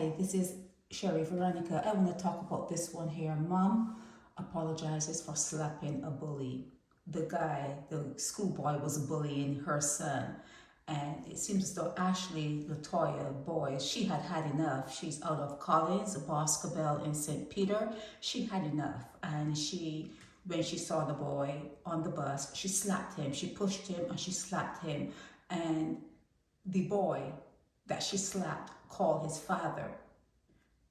Hi, this is Sherry Veronica. I want to talk about this one here. Mom apologizes for slapping a bully. The schoolboy, was bullying her son. And it seems as though Latoya Boyce, she had had enough. She's out of college, basketball in St. Peter. She had enough. And when she saw the boy on the bus, she slapped him. She pushed him and she slapped him. And the boy that she slapped called his father.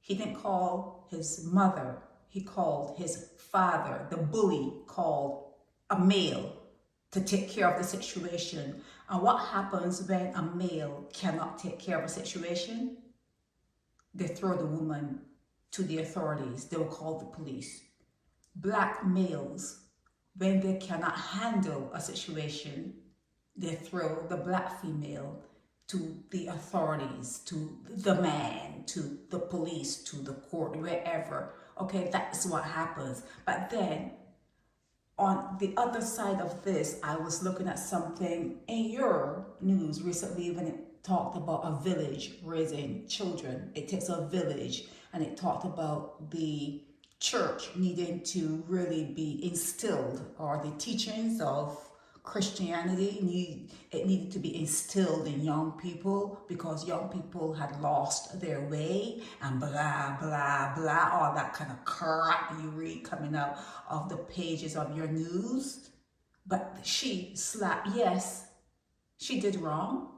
He didn't call his mother. He called his father. The bully called a male to take care of the situation. And what happens when a male cannot take care of a situation? They throw the woman to the authorities. They will call the police. Black males, when they cannot handle a situation, they throw the black female to the authorities, to the man, to the police, to the court, wherever. Okay, that's what happens. But then, on the other side of this, I was looking at something in your news recently when it talked about a village raising children. It takes a village, and it talked about the church needing to really be instilled, or the teachings of Christianity needed to be instilled in young people, because young people had lost their way and blah blah blah, all that kind of crap you read coming out of the pages of your news. But she slapped. Yes, she did wrong.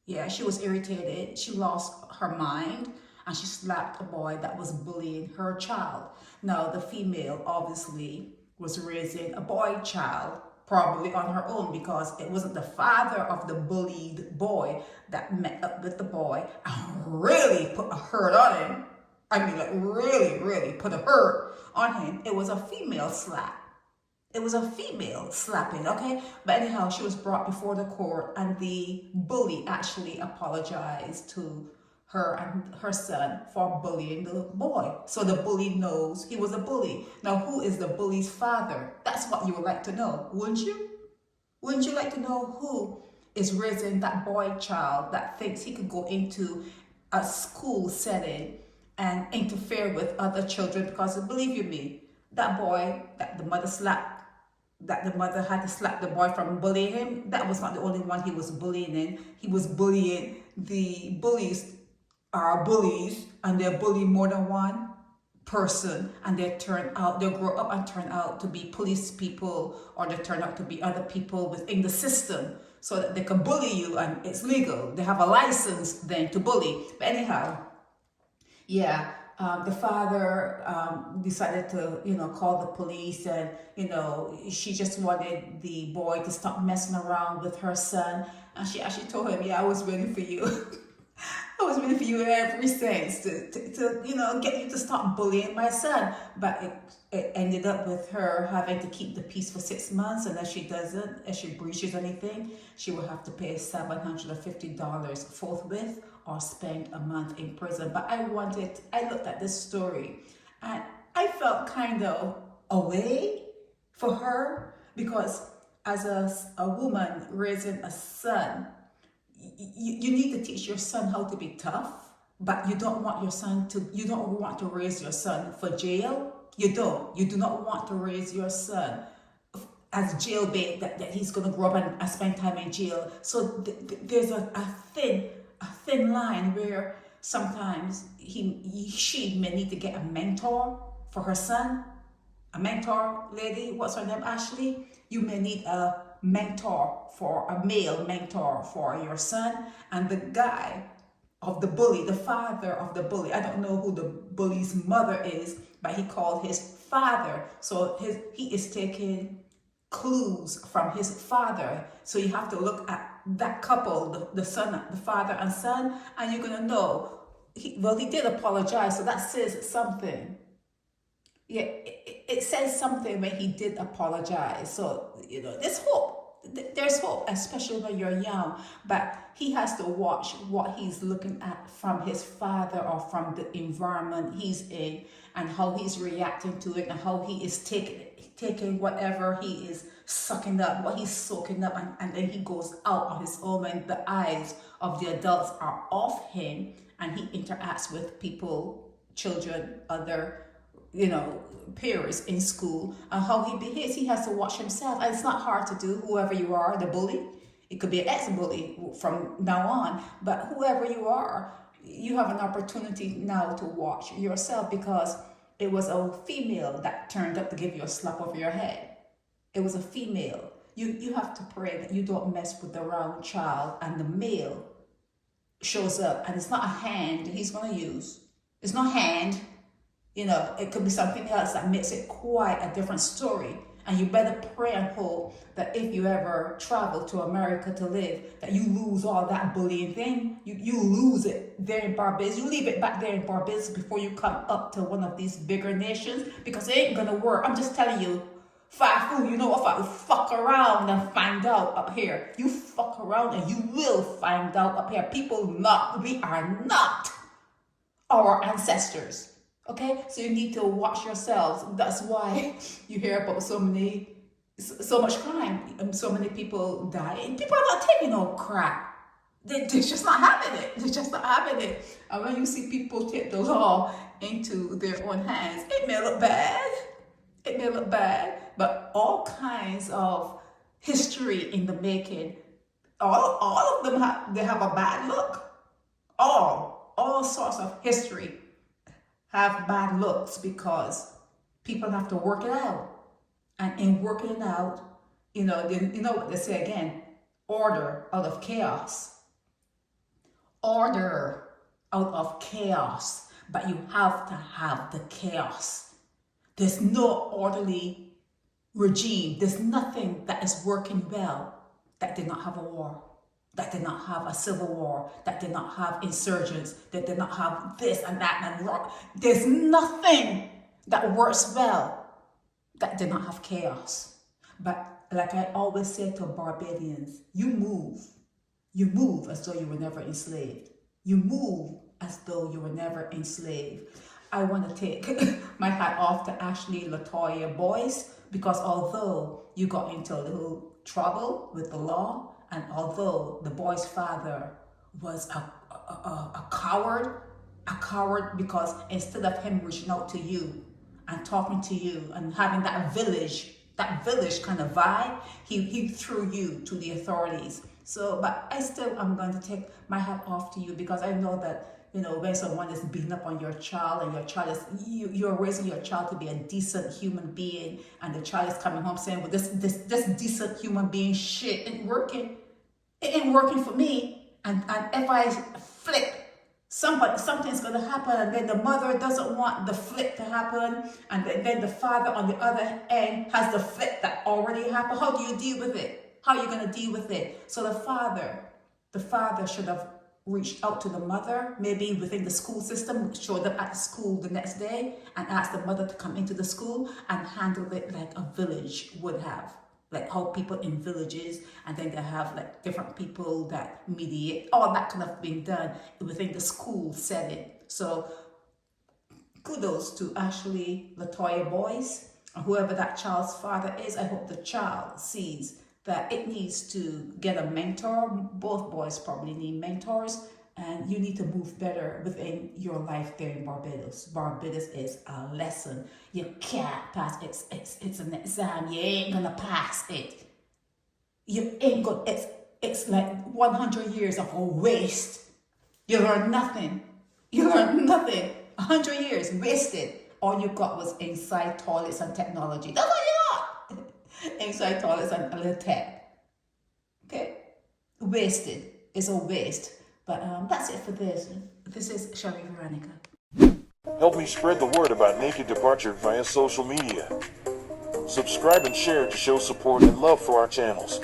Yeah, she was irritated. She lost her mind and she slapped a boy that was bullying her child. Now the female obviously was raising a boy child, probably on her own, because it wasn't the father of the bullied boy that met up with the boy and really put a hurt on him. I mean, like really put a hurt on him. It was a female slap. It was a female slapping, okay? But anyhow, she was brought before the court, and the bully actually apologized to her and her son for bullying the boy. So the bully knows he was a bully. Now, who is the bully's father? That's what you would like to know, wouldn't you? Wouldn't you like to know who is raising that boy child that thinks he could go into a school setting and interfere with other children? Because believe you me, that boy that the mother slapped, that the mother had to slap the boy from bullying him, that was not the only one he was bullying in. He was bullying the bullies are bullies, and they bully more than one person, and they grow up and turn out to be police people, or they turn out to be other people within the system, so that they can bully you and it's legal. They have a license then to bully. But anyhow, yeah, the father decided to, call the police, and, she just wanted the boy to stop messing around with her son. And she actually told him, yeah, I was waiting for you. I was waiting for you every sense to get you to stop bullying my son. But it ended up with her having to keep the peace for 6 months. And if she breaches anything, she will have to pay $750 forthwith, or spend a month in prison. But I looked at this story and I felt kind of away for her, because as a woman raising a son, you need to teach your son how to be tough, but you don't want to raise your son for jail. You do not want to raise your son as jailbait, that he's going to grow up and spend time in jail. So there's a thin line where sometimes she may need to get a mentor for her son. A mentor, lady, what's her name, Ashley? You may need a male mentor for your son. And the guy of the bully, the father of the bully, I don't know who the bully's mother is, but he called his father. So he is taking clues from his father. So you have to look at that couple, the father and son, and you're gonna know. He did apologize, so that says something. Yeah, it says something when he did apologize. So, there's hope. There's hope, especially when you're young. But he has to watch what he's looking at from his father, or from the environment he's in, and how he's reacting to it, and how he is taking whatever he is sucking up, what he's soaking up, and then he goes out on his own when the eyes of the adults are off him, and he interacts with people, children, other, peers in school, and how he behaves. He has to watch himself, and it's not hard to do. Whoever you are, the bully, it could be an ex-bully from now on, but whoever you are, you have an opportunity now to watch yourself, because it was a female that turned up to give you a slap over your head. It was a female. You have to pray that you don't mess with the wrong child, and the male shows up, and it's not a hand he's going to use. It's not hand. It could be something else that makes it quite a different story. And you better pray and hope that if you ever travel to America to live, that you lose all that bullying thing. You lose it there in Barbados. You leave it back there in Barbados before you come up to one of these bigger nations, because it ain't gonna work. I'm just telling you, Fafu, if I fuck around and find out up here, you fuck around and you will find out up here. We are not our ancestors. Okay, so you need to watch yourselves. That's why you hear about so much crime, and so many people dying. People are not taking no crap. They're just not having it. They're just not having it. And when you see people take the law into their own hands, it may look bad. It may look bad, but all kinds of history in the making. All of them have a bad look. All sorts of history have bad looks, because people have to work it out. And in working it out, you know what they say again, order out of chaos. Order out of chaos. But you have to have the chaos. There's no orderly regime. There's nothing that is working well that did not have a war, that did not have a civil war, that did not have insurgents, that did not have this and that and rock. There's nothing that works well that did not have chaos. But like I always say to Barbadians, you move as though you were never enslaved. You move as though you were never enslaved. I want to take my hat off to actually Latoya Boyce, because although you got into a little trouble with the law, and although the boy's father was a coward because instead of him reaching out to you and talking to you and having that village kind of vibe, he threw you to the authorities. So, but I'm going to take my hat off to you, because I know that, when someone is beating up on your child, and your child you're raising your child to be a decent human being, and the child is coming home saying, well, this decent human being shit ain't working. It ain't working for me. And if I flip, something's going to happen, and then the mother doesn't want the flip to happen, and then the father on the other end has the flip that already happened. How do you deal with it? How are you going to deal with it? So the father should have reached out to the mother, maybe within the school system, showed up at the school the next day and asked the mother to come into the school and handle it like a village would have. Like how people in villages, and then they have like different people that mediate. All that could have been done within the school setting. So kudos to actually Latoya Boyce, and whoever that child's father is. I hope the child sees that it needs to get a mentor. Both boys probably need mentors, and you need to move better within your life there in Barbados. Barbados is a lesson. You can't pass it. It's an exam. You ain't gonna pass it. You ain't gonna. It's like 100 years of a waste. You learn nothing. 100 years wasted. All you got was inside toilets and technology. That's all you got. Inside toilets and a little tech. Okay? Wasted. It's a waste. But that's it for this. This is Shelly Veronica. Help me spread the word about Naked Departure via social media. Subscribe and share to show support and love for our channels.